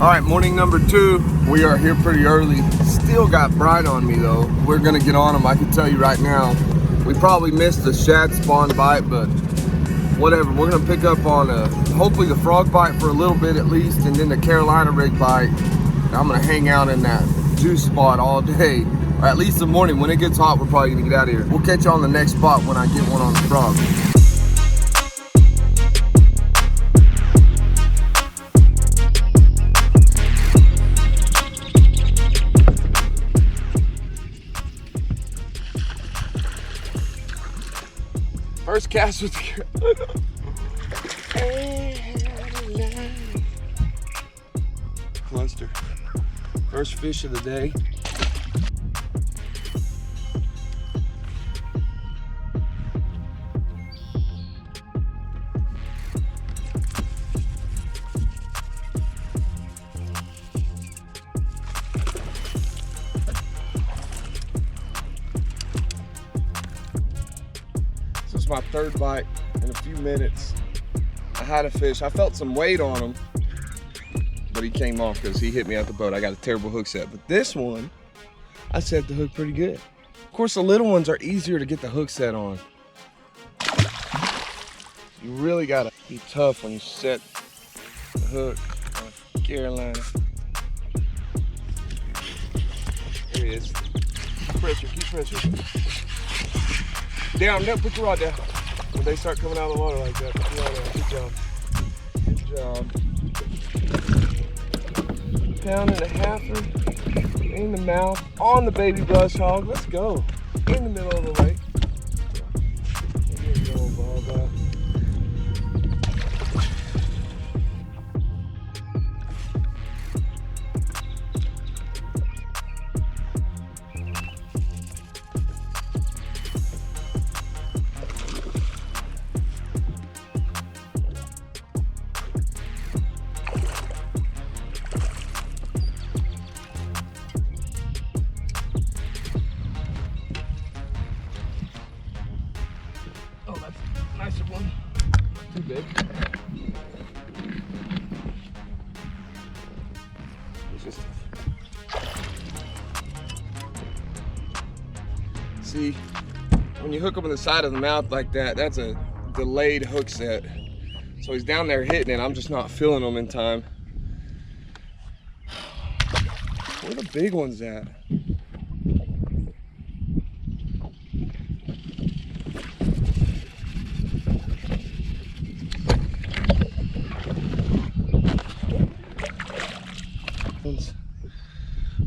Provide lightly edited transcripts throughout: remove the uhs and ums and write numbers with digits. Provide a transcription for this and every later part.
All right, morning number 2. We are here pretty early. Still got bright on me though. We're gonna get on them. I can tell you right now. We probably missed the shad spawn bite, but whatever. We're gonna pick up on hopefully the frog bite for a little bit at least, and then the Carolina rig bite. And I'm gonna hang out in that juice spot all day, or at least the morning. When it gets hot, we're probably gonna get out of here. We'll catch you on the next spot when I get one on the frog. First cast with the cluster. First fish of the day. This is my third bite in a few minutes. I had a fish. I felt some weight on him, but he came off because he hit me at the boat. I got a terrible hook set, but this one, I set the hook pretty good. Of course, the little ones are easier to get the hook set on. You really gotta be tough when you set the hook on Carolina. There he is. Keep pressure, keep pressure. Down, no, put your rod down. When they start coming out of the water like that, put your rod down. Good job. Good job. Pound and a halfer in the mouth on the baby brush hog. Let's go. In the middle of the lake. There you go, Baba. Oh, that's a nicer one. Too big. It's just... See, when you hook up on the side of the mouth like that, that's a delayed hook set. So he's down there hitting it. I'm just not feeling him in time. Where are the big ones at?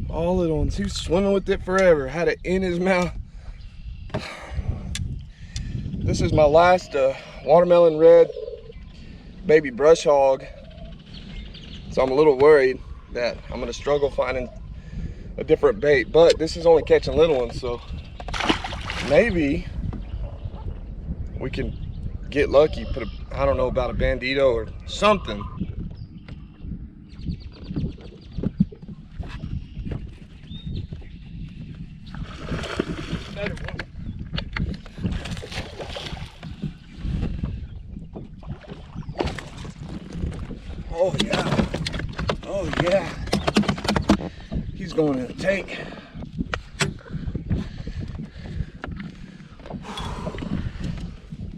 All little ones. He was swimming with it forever. Had it in his mouth. This is my last watermelon red baby brush hog. So I'm a little worried that I'm gonna struggle finding a different bait, but this is only catching little ones, so maybe we can get lucky, put a, I don't know, about a bandito or something. Oh yeah, oh yeah. He's going in the tank.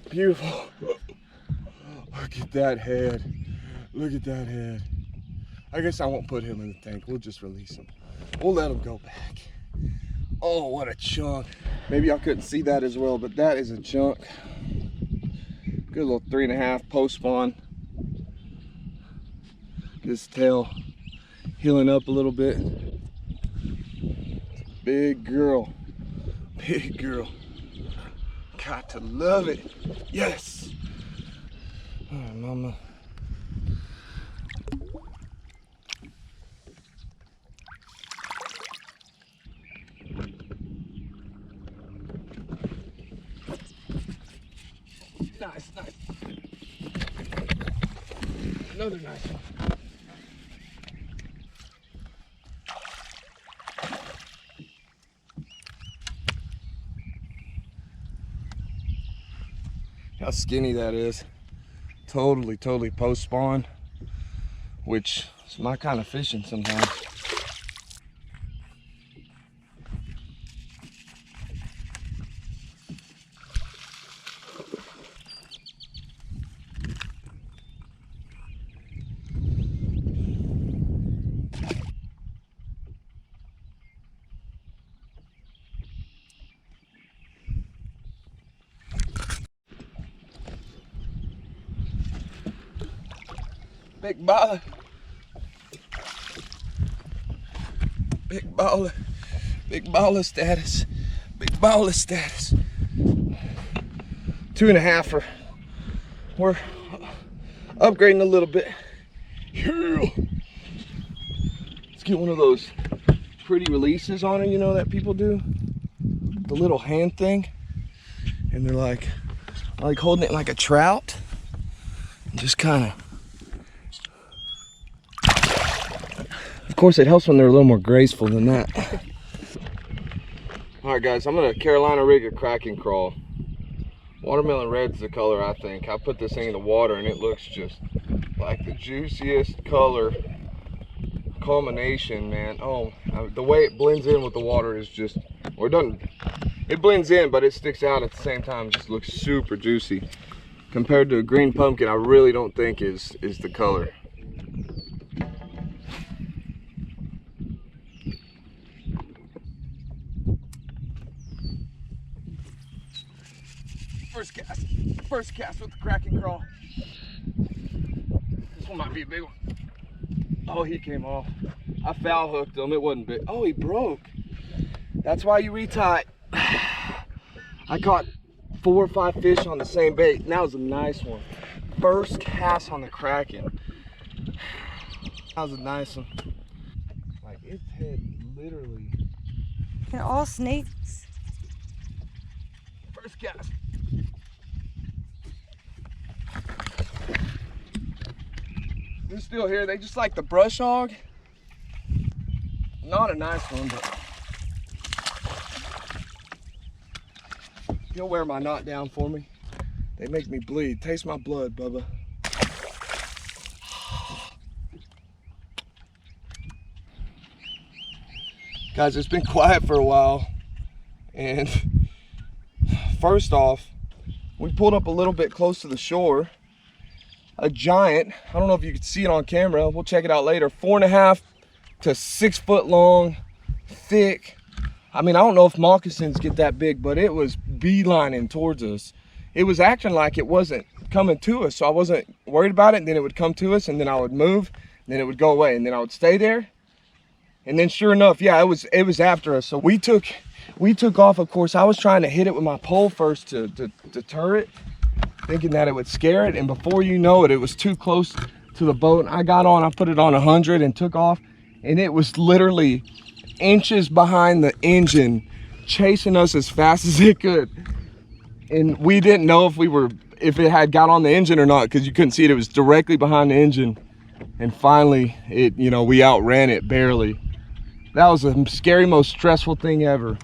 Beautiful. Look at that head. Look at that head. I guess I won't put him in the tank. We'll just release him. We'll let him go back. Oh, what a chunk. Maybe y'all couldn't see that as well, but that is a chunk. Good little 3.5 post spawn. This tail healing up a little bit. Big girl. Big girl. Got to love it. Yes. All right, mama. Nice, nice. Another nice one. How skinny that is. Totally post spawn, which It's my kind of fishing sometimes. Big baller. Big baller. Big baller status. Big baller status. 2.5. We're upgrading a little bit. Let's get one of those pretty releases on it, you know, that people do. The little hand thing. And they're like holding it like a trout. And just kind of. Of course, it helps when they're a little more graceful than that. All right, guys, I'm gonna Carolina rig a cracking crawl. Watermelon red's the color, I think. I put this thing in the water and it looks just like the juiciest color combination, man. Oh, the way it blends in with the water is just, or it doesn't, it blends in, but it sticks out at the same time. It just looks super juicy. Compared to a green pumpkin, I really don't think is the color. First cast with the cracking crawl. This one might be a big one. Oh, he came off. I foul hooked him, it wasn't big. Oh, he broke. That's why you retie. I caught 4 or 5 fish on the same bait, and that was a nice one. First cast on the Kraken. That was a nice one. Like, its head literally. They're all snakes. First cast. They're still here. They just like the brush hog. Not a nice one, but he'll wear my knot down for me. They make me bleed. Taste my blood, Bubba. Guys, it's been quiet for a while. And first off, we pulled up a little bit close to the shore. A giant, I don't know if you can see it on camera, we'll check it out later, 4.5 to 6 foot long, thick. I mean, I don't know if moccasins get that big, but it was beelining towards us. It was acting like it wasn't coming to us, so I wasn't worried about it. And then it would come to us, and then I would move, and then it would go away, and then I would stay there. And then sure enough, yeah, it was after us. So we took off. Of course, I was trying to hit it with my pole first to deter it, thinking that it would scare it, and before you know it, it was too close to the boat. I got on, I put it on 100 and took off, and it was literally inches behind the engine, chasing us as fast as it could. And we didn't know if it had got on the engine or not, because you couldn't see it. It was directly behind the engine, and finally, we outran it barely. That was the scary, most stressful thing ever.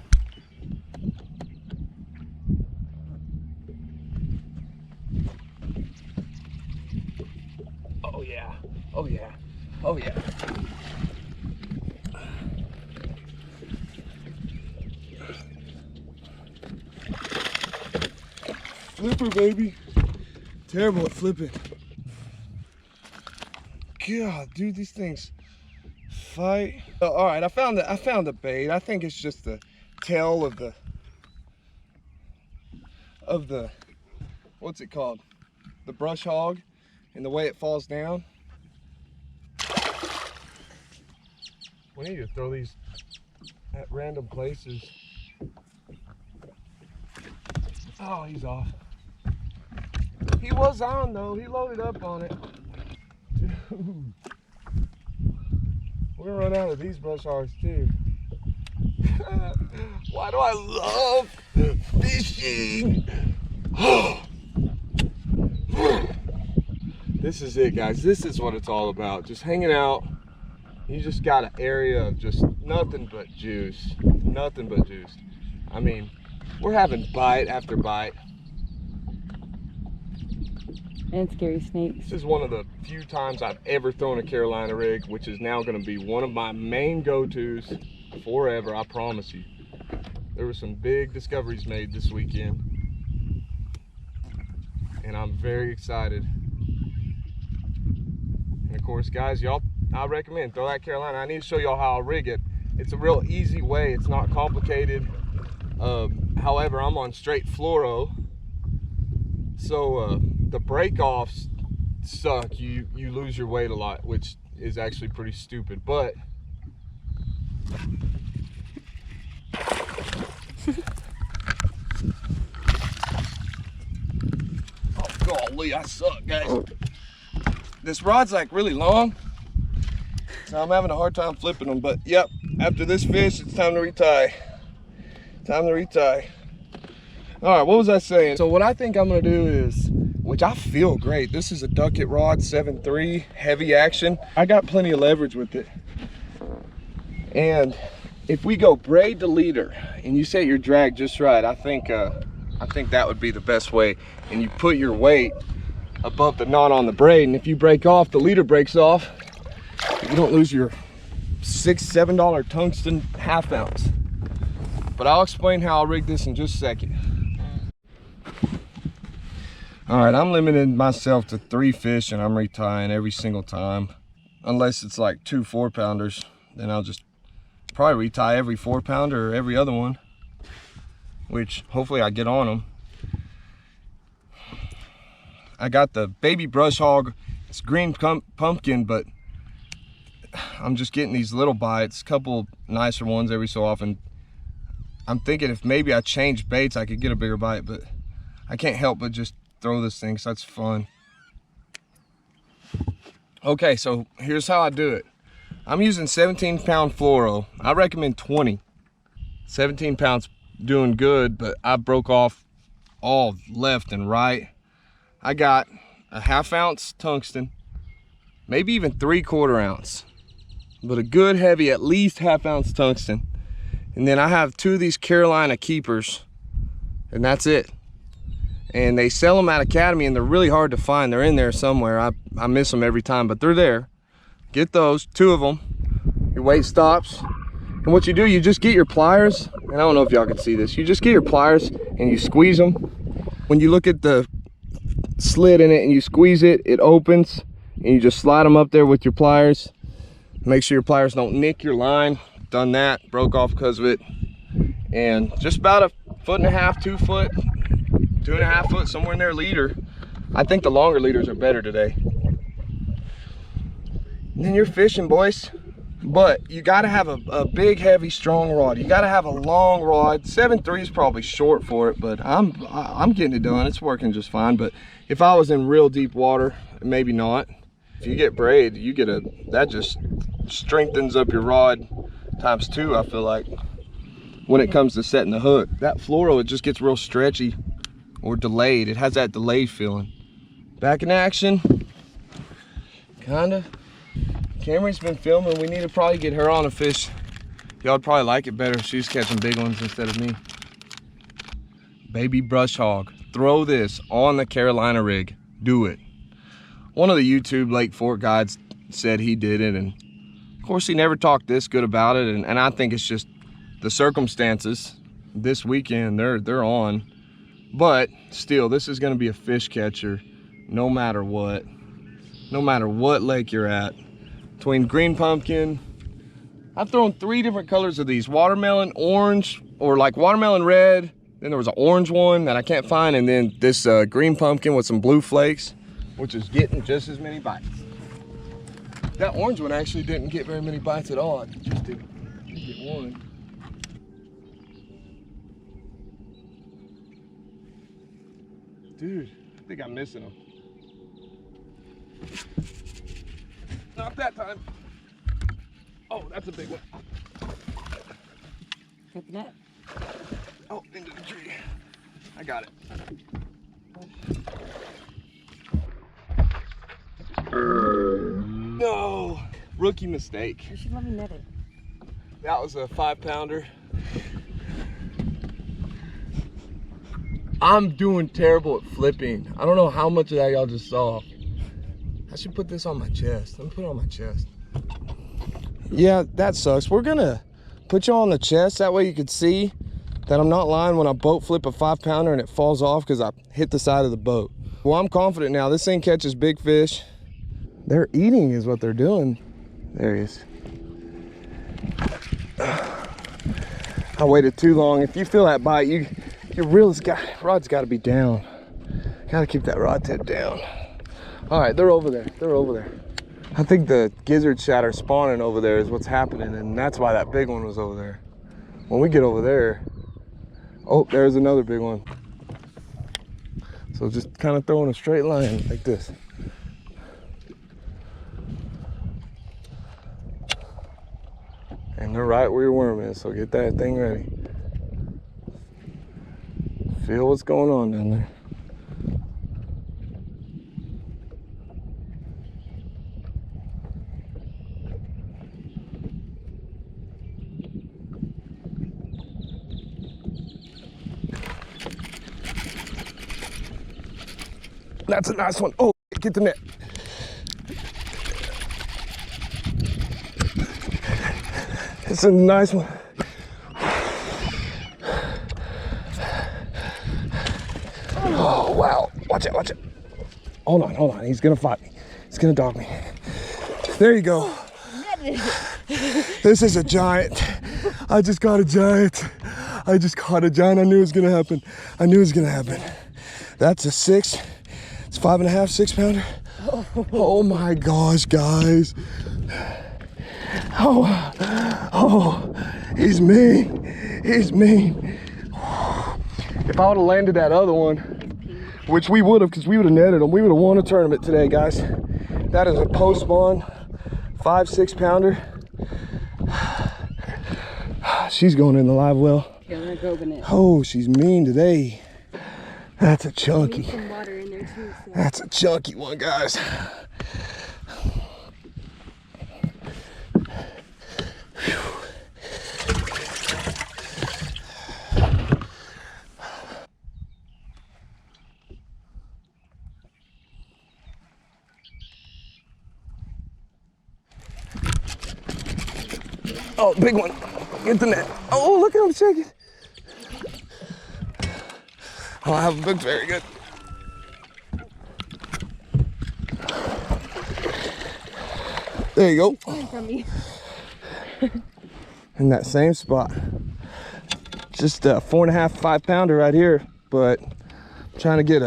Oh yeah, oh yeah. Flipper, baby. Terrible at flipping. God, dude, these things fight. Oh, all right, I found the bait. I think it's just the tail of the what's it called? The brush hog, and the way it falls down. We need to throw these at random places. Oh, he's off. He was on though. He loaded up on it. Dude. We're gonna run out of these brush hogs too. Why do I love fishing? This is it, guys. This is what it's all about. Just hanging out. You just got an area of just nothing but juice. Nothing but juice. I mean, we're having bite after bite. And scary snakes. This is one of the few times I've ever thrown a Carolina rig, which is now going to be one of my main go-tos forever, I promise you. There were some big discoveries made this weekend, and I'm very excited. And of course, guys, y'all, I recommend throw that Carolina. I need to show y'all how I rig it. It's a real easy way. It's not complicated. However, I'm on straight fluoro, so the break-offs suck. You lose your weight a lot, which is actually pretty stupid, but oh golly, I suck, guys. This rod's like really long, so I'm having a hard time flipping them, but yep, after this fish, it's time to retie. Time to retie. All right, what was I saying? So what I think I'm gonna do is, which I feel great, this is a Ducket rod 7.3 heavy action. I got plenty of leverage with it. And if we go braid to leader and you set your drag just right, I think that would be the best way. And you put your weight above the knot on the braid, and if you break off, the leader breaks off, you don't lose your $6-7 tungsten half ounce. But I'll explain how I'll rig this in just a second. All right, I'm limiting myself to 3 fish and I'm retying every single time. Unless it's like 2 4-pounders, then I'll just probably retie every 4-pounder or every other one, which hopefully I get on them. I got the baby Brush Hog. It's green pumpkin, but I'm just getting these little bites, a couple nicer ones every so often. I'm thinking if maybe I change baits, I could get a bigger bite, but I can't help but just throw this thing, so that's fun. Okay, so here's how I do it. I'm using 17-pound fluoro. I recommend 20. 17 pounds doing good, but I broke off all left and right. I got a half-ounce tungsten, maybe even 3/4 ounce, but a good heavy, at least half-ounce tungsten. And then I have 2 of these Carolina keepers, and that's it. And they sell them at Academy, and they're really hard to find. They're in there somewhere. I miss them every time, but they're there. Get those, 2 of them. Your weight stops. And what you do, you just get your pliers, and I don't know if y'all can see this. You just get your pliers and you squeeze them. When you look at the slit in it and you squeeze it, it opens, and you just slide them up there with your pliers. Make sure your pliers don't nick your line. Done that, broke off because of it. And just about a 1.5 2 foot, 2.5 foot, somewhere in there leader. I think the longer leaders are better today. And then you're fishing, boys. But you gotta have a big, heavy, strong rod. You gotta have a long rod. 7.3 is probably short for it, but I'm getting it done. It's working just fine. But if I was in real deep water, maybe not. If you get braid, you get that just strengthens up your rod ×2, I feel like, when it comes to setting the hook. That fluoro, it just gets real stretchy or delayed. It has that delayed feeling. Back in action, kinda. Cameron's been filming. We need to probably get her on a fish. Y'all'd probably like it better if she's catching big ones instead of me. Baby Brush Hog. Throw this on the Carolina rig. Do it. One of the YouTube Lake Fork guides said he did it, and of course he never talked this good about it, and I think it's just the circumstances this weekend, they're on. But still, this is going to be a fish catcher no matter what lake you're at. Between green pumpkin, I've thrown 3 different colors of these: watermelon orange, or like watermelon red, then there was an orange one that I can't find, and then this green pumpkin with some blue flakes, which is getting just as many bites. That orange one actually didn't get very many bites at all. I just did get one. Dude, I think I'm missing them. Not that time. Oh, that's a big one. Got the net. Oh, into the tree. I got it. No, rookie mistake. You should let me net it. That was a 5-pounder. I'm doing terrible at flipping. I don't know how much of that y'all just saw. I should put this on my chest. Let me put it on my chest. Yeah, that sucks. We're gonna put you on the chest. That way you can see that I'm not lying when I boat flip a 5-pounder and it falls off because I hit the side of the boat. Well, I'm confident now. This thing catches big fish. They're eating is what they're doing. There he is. I waited too long. If you feel that bite, your rod's got to be down. Got to keep that rod tip down. All right, they're over there. They're over there. I think the gizzard shad are spawning over there is what's happening, and that's why that big one was over there. When we get over there, oh, there's another big one. So just kind of throwing a straight line like this. And they're right where your worm is, so get that thing ready. Feel what's going on down there. That's a nice one. Oh, get the net. It's a nice one. Oh, wow. Watch it, watch it. Hold on. He's gonna fight me. He's gonna dog me. There you go. This is a giant. I just caught a giant. I knew it was gonna happen. That's a 6. It's 5.5, 6-pounder. Oh my gosh, guys. Oh, he's mean. He's mean. If I would have landed that other one, which we would have, because we would have netted him, we would have won a tournament today, guys. That is a post spawn 5, 6-pounder. She's going in the live well. Oh, she's mean today. That's a chunky. Some water in there too, so. That's a chunky one, guys. Oh, big one. Get the net. Oh, look at him shaking. Oh, I haven't booked very good. There you go. From me. In that same spot. Just a 4.5, 5-pounder right here, but I'm trying to get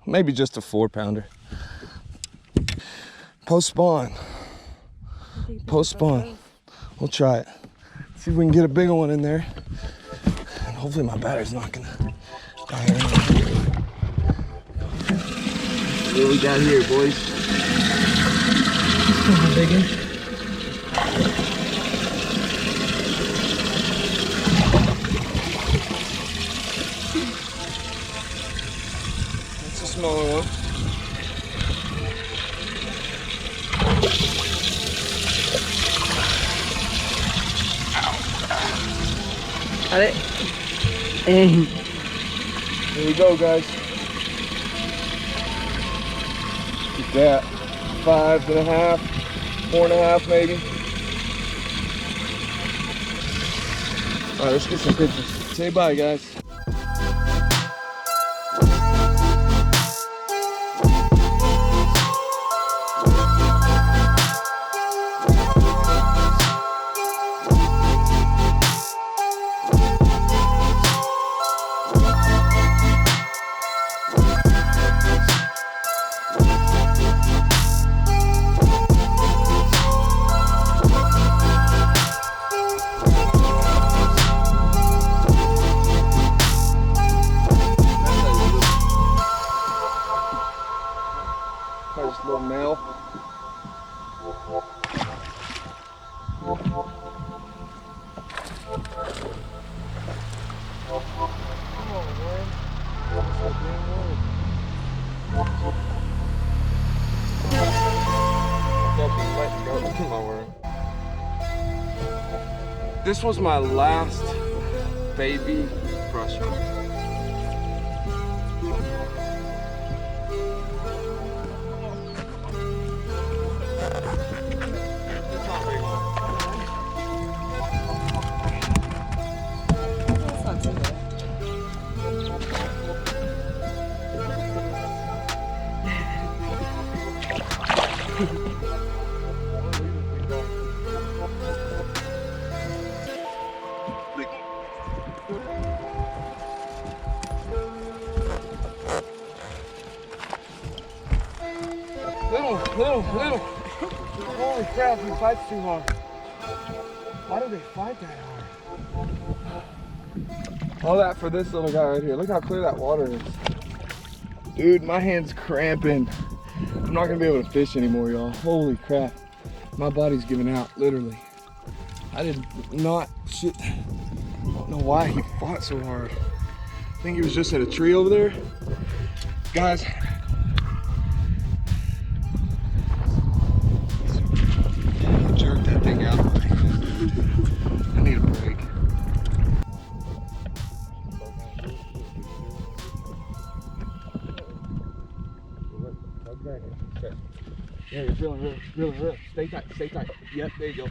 maybe just a 4-pounder. Post spawn. Post spawn. We'll try it. See if we can get a bigger one in there. And hopefully my battery's not gonna die. What we got here, boys? Big one. That's a smaller one. Got it. And here we go, guys. Get that. 5.5, 4.5 maybe. All right, let's get some pictures. Say bye, guys. Just a little male. This was my last baby brush hog. Little. Holy crap, he fights too hard. Why do they fight that hard? All that for this little guy right here. Look how clear that water is. Dude, my hand's cramping. I'm not gonna be able to fish anymore, y'all. Holy crap. My body's giving out, literally. I did not, shit. I don't know why he fought so hard. I think he was just at a tree over there. Guys. Jerk that thing out. I need a break. Yeah, you're feeling real. Stay tight. Yep, there you go.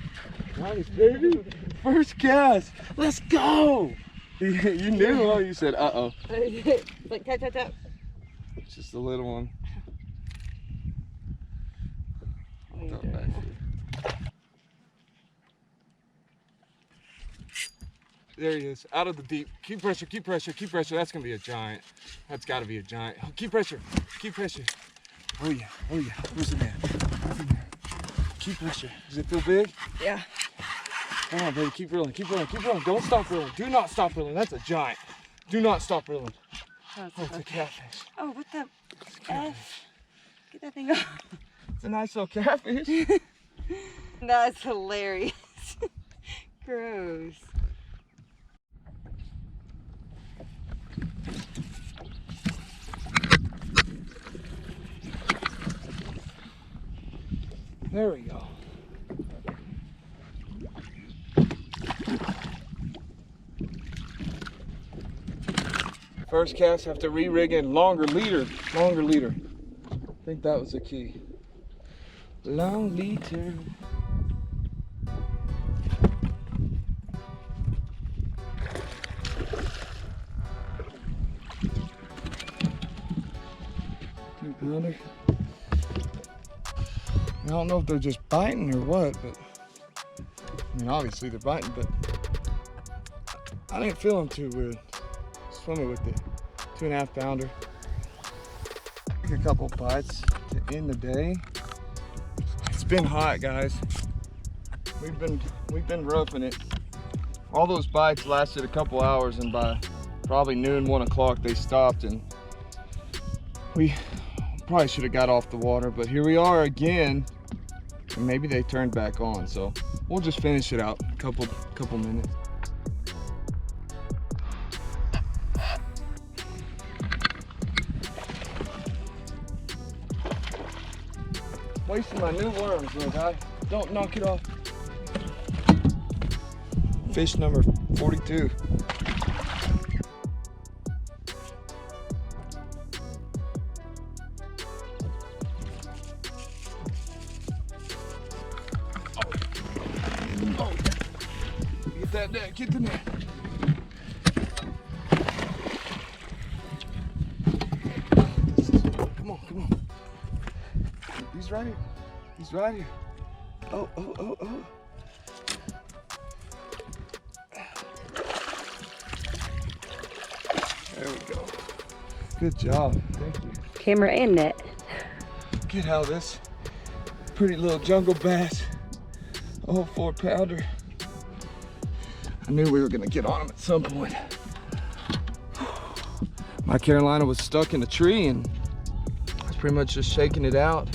Nice, baby. First cast. Let's go. You knew, huh? You said, uh-oh. Like, tap. It's just a little one. There he is, out of the deep. Keep pressure. That's gonna be a giant. That's gotta be a giant. Keep pressure. Oh yeah. Where's the man? Keep pressure. Does it feel big? Yeah. Come on, baby, keep reeling. Don't stop reeling. Do not stop reeling. That's a giant. Do not stop reeling. Oh, it's a catfish. Oh, what the F? Get that thing off. It's a nice little catfish. That's hilarious. Gross. There we go. First cast, have to re-rig in longer leader. I think that was the key. Long leader. Two-pounder. I don't know if they're just biting or what, but I mean, obviously they're biting, but I didn't feel them too good. Swimming with the 2.5 pounder. Take a couple bites to end the day. It's been hot, guys. We've been roughing it. All those bites lasted a couple hours, and by probably noon, 1 o'clock, they stopped, and we probably should have got off the water, but here we are again. And maybe they turned back on, so we'll just finish it out a couple minutes. Wasting my new worms, little guy. Don't knock it off. Fish number 42. Oh, get that net, get the net. Come on. He's right here. Oh. There we go. Good job, thank you. Camera and net. Get how this pretty little jungle bass, 4 pounder. I knew we were gonna get on him at some point. My Carolina was stuck in a tree and I was pretty much just shaking it out.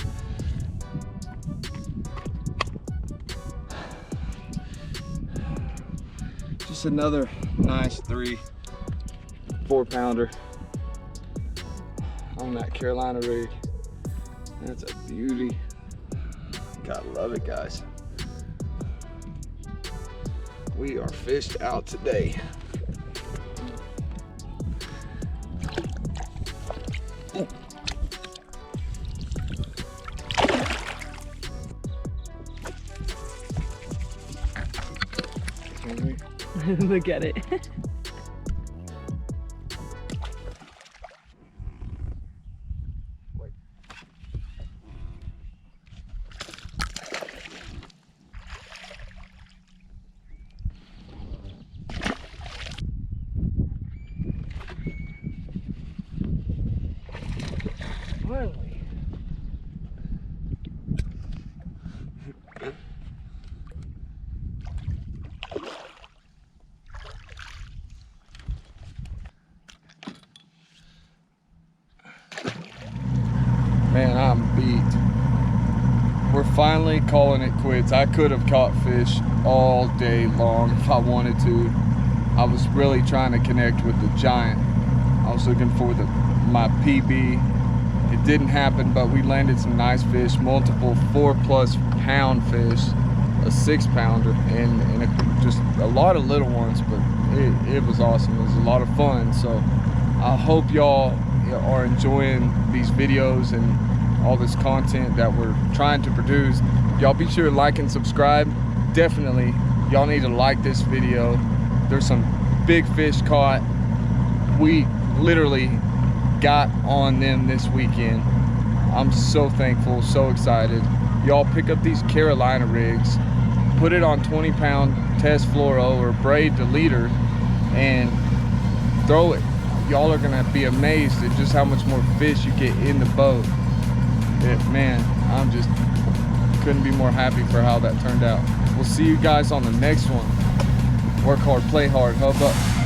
Just another nice 3-4 pounder on that Carolina rig. That's a beauty. Gotta love it, guys. We are fished out today. Look at it. Wait. Finally. finally calling it quits. I could have caught fish all day long if I wanted to. I was really trying to connect with the giant. I was looking for my PB. It didn't happen, but we landed some nice fish, multiple 4+ pound fish, a 6-pounder, and just a lot of little ones, but it was awesome. It was a lot of fun. So I hope y'all are enjoying these videos and all this content that we're trying to produce. Y'all be sure to like and subscribe. Definitely, y'all need to like this video. There's some big fish caught. We literally got on them this weekend. I'm so thankful, so excited. Y'all pick up these Carolina rigs, put it on 20-pound test fluoro or braid to leader, and throw it. Y'all are gonna be amazed at just how much more fish you get in the boat. Man, I'm just couldn't be more happy for how that turned out. We'll see you guys on the next one. Work hard, play hard, hub up.